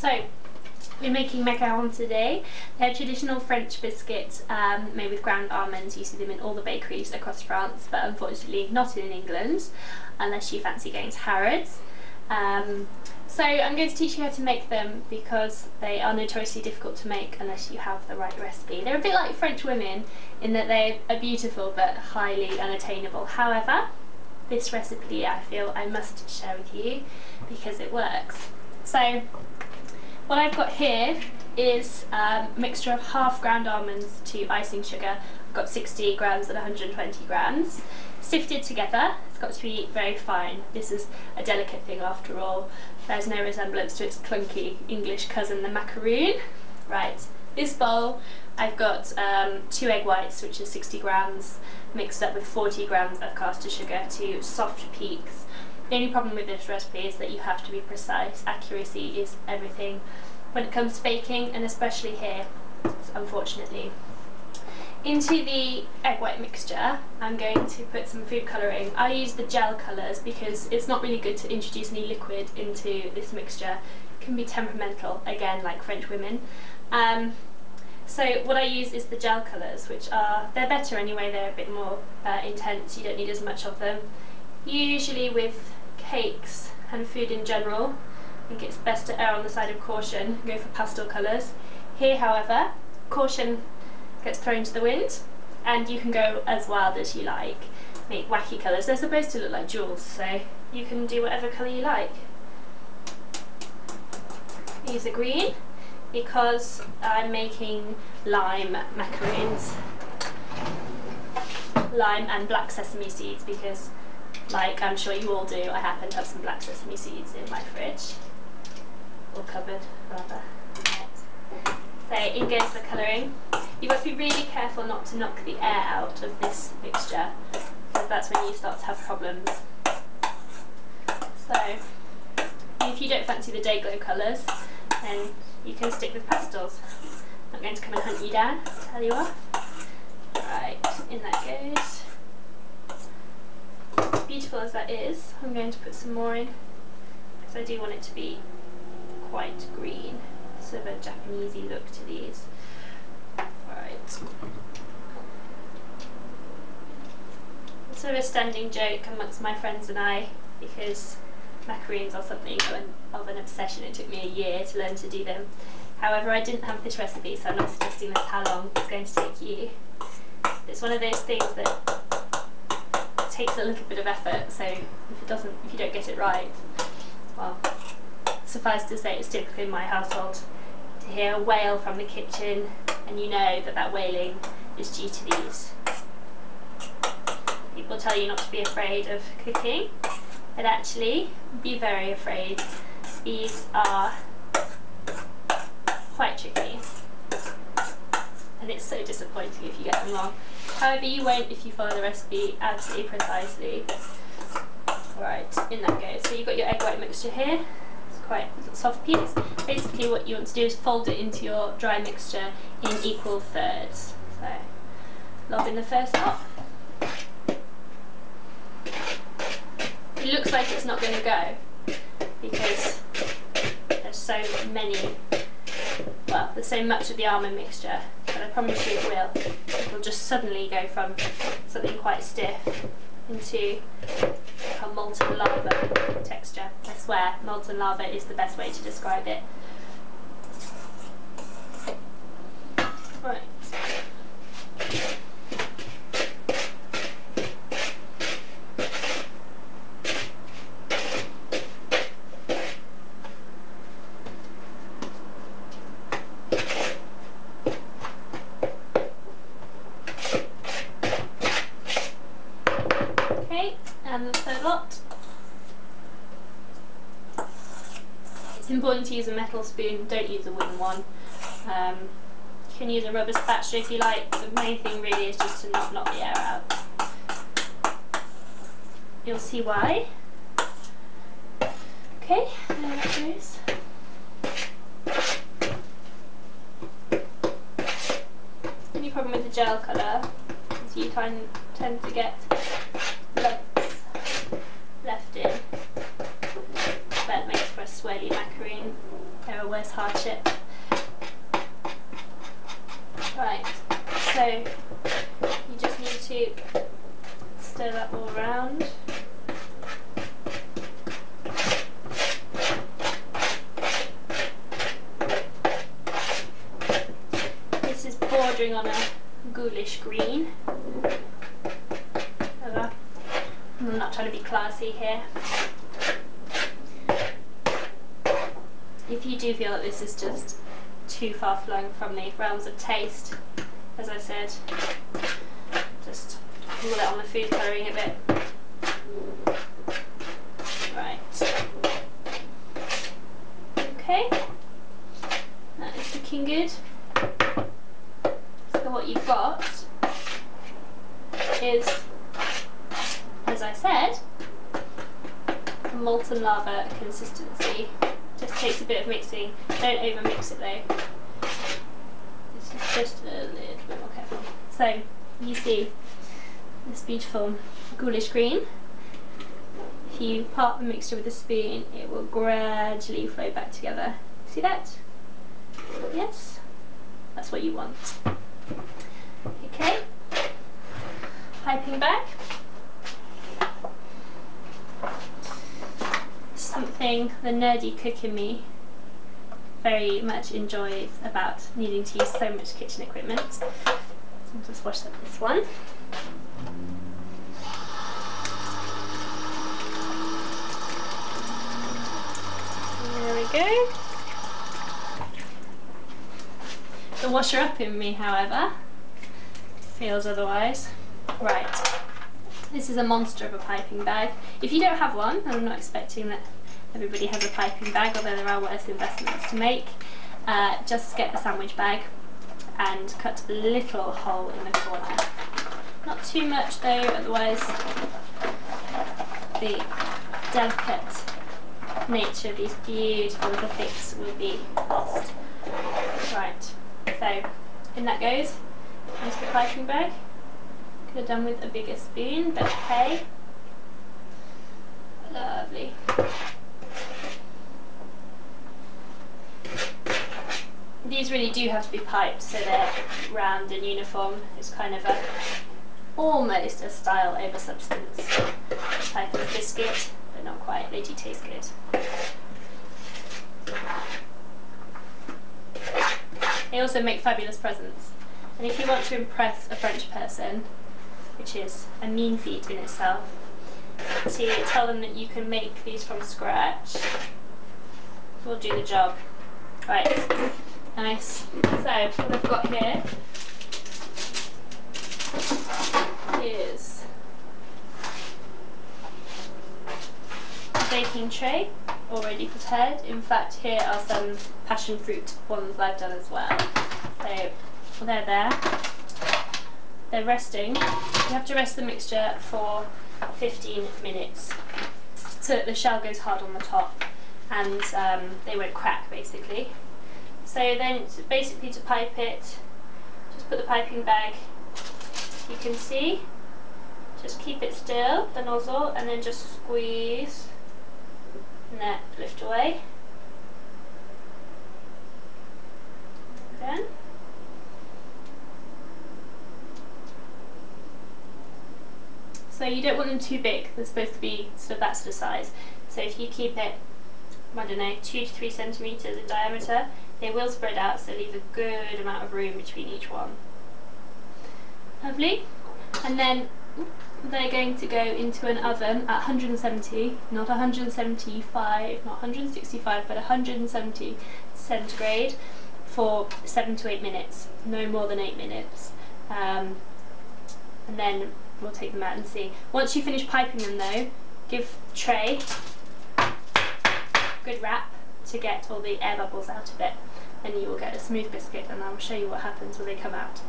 So we're making macarons today. They're traditional French biscuits made with ground almonds. You see them in all the bakeries across France, but unfortunately not in England, unless you fancy going to Harrods. So I'm going to teach you how to make them because they are notoriously difficult to make unless you have the right recipe. They're a bit like French women in that they are beautiful but highly unattainable. However, this recipe I feel I must share with you because it works. So what I've got here is a mixture of half ground almonds to icing sugar. I've got 60 grams and 120 grams. Sifted together, it's got to be very fine. This is a delicate thing after all. There's no resemblance to its clunky English cousin, the macaroon. Right, this bowl, I've got 2 egg whites, which is 60 grams, mixed up with 40 grams of caster sugar to soft peaks. The only problem with this recipe is that you have to be precise. Accuracy is everything when it comes to baking, and especially here, unfortunately. Into the egg white mixture, I'm going to put some food colouring. I use the gel colours because it's not really good to introduce any liquid into this mixture. It can be temperamental, again, like French women. So what I use is the gel colours, which they're better anyway, they're a bit more intense, you don't need as much of them. Usually with cakes and food in general, I think it's best to err on the side of caution and go for pastel colours. Here, however, caution gets thrown to the wind, and you can go as wild as you like. Make wacky colours. They're supposed to look like jewels, so you can do whatever colour you like. Use a green because I'm making lime macarons. Lime and black sesame seeds because, like I'm sure you all do, I happen to have some black sesame seeds in my fridge, or cupboard rather. So in goes the colouring. You must be really careful not to knock the air out of this mixture because that's when you start to have problems. So if you don't fancy the day glow colours, then you can stick with pastels. I'm not going to come and hunt you down, tell you off. Right, in that goes. Beautiful as that is, I'm going to put some more in because I do want it to be quite green. Sort of a Japanesey look to these. Right. It's sort of a standing joke amongst my friends and I because macarons are something of an obsession. It took me a year to learn to do them. However, I didn't have this recipe, so I'm not suggesting that's how long it's going to take you. It's one of those things that takes a little bit of effort, so if you don't get it right, well, suffice to say it's typical in my household to hear a wail from the kitchen, and you know that that wailing is due to these. People tell you not to be afraid of cooking, but actually be very afraid. These are quite tricky, and it's so disappointing if you get them wrong. However, you won't if you follow the recipe absolutely precisely. Right, in that goes. So you've got your egg white mixture here. It's quite soft peaks. Basically what you want to do is fold it into your dry mixture in equal thirds. So lob in the first lot. It looks like it's not going to go because there's so much of the almond mixture, but I promise you it will. It will just suddenly go from something quite stiff into a molten lava texture. I swear, molten lava is the best way to describe it. Right. And the third lot. It's important to use a metal spoon, don't use a wooden one. You can use a rubber spatula if you like. The main thing really is just to not knock the air out. You'll see why. Okay, there that goes. Any problem with the gel colour is you tend to get lumps left in. That makes for a swirly macaron. They're a worse hardship. Right, so you just need to stir that all around. This is bordering on a ghoulish green. I'm not trying to be classy here. If you do feel that this is just too far flung from the realms of taste, as I said, just pull it on the food colouring a bit. Right. Okay. That is looking good. So what you've got is, as I said, a molten lava consistency. Just takes a bit of mixing. Don't over mix it though. This is just a little bit more careful. So you see this beautiful ghoulish green. If you part the mixture with a spoon, it will gradually flow back together. See that? Yes? That's what you want. Okay. Piping bag. Something the nerdy cook in me very much enjoys about needing to use so much kitchen equipment. So I'll just wash up this one. There we go. The washer up in me, however, feels otherwise. Right. This is a monster of a piping bag. If you don't have one, and I'm not expecting that everybody has a piping bag, although there are worse investments to make, just get a sandwich bag and cut a little hole in the corner. Not too much though, otherwise the delicate nature of these beautiful little things will be lost. Right, so in that goes into the piping bag. Could have done with a bigger spoon, but hey. Lovely. These really do have to be piped so they're round and uniform. It's kind of almost a style over substance type of biscuit, but not quite. They do taste good. They also make fabulous presents. And if you want to impress a French person, which is a mean feat in itself, to tell them that you can make these from scratch, will do the job. Right, nice. So what I've got here is a baking tray already prepared. In fact, here are some passion fruit ones I've done as well. So they're there. They're resting. You have to rest the mixture for 15 minutes so that the shell goes hard on the top and they won't crack basically. So then basically to pipe it, just put the piping bag, you can see, just keep it still, the nozzle, and then just squeeze and then lift away. Then so you don't want them too big, they're supposed to be sort of that sort of size. So if you keep it, I don't know, 2 to 3 centimetres in diameter, they will spread out, so leave a good amount of room between each one. Lovely. And then they're going to go into an oven at 170, not 175, not 165, but 170 centigrade for 7 to 8 minutes, no more than 8 minutes. And then we'll take them out and see. Once you finish piping them though, give the tray a good wrap to get all the air bubbles out of it, and you will get a smooth biscuit, and I'll show you what happens when they come out.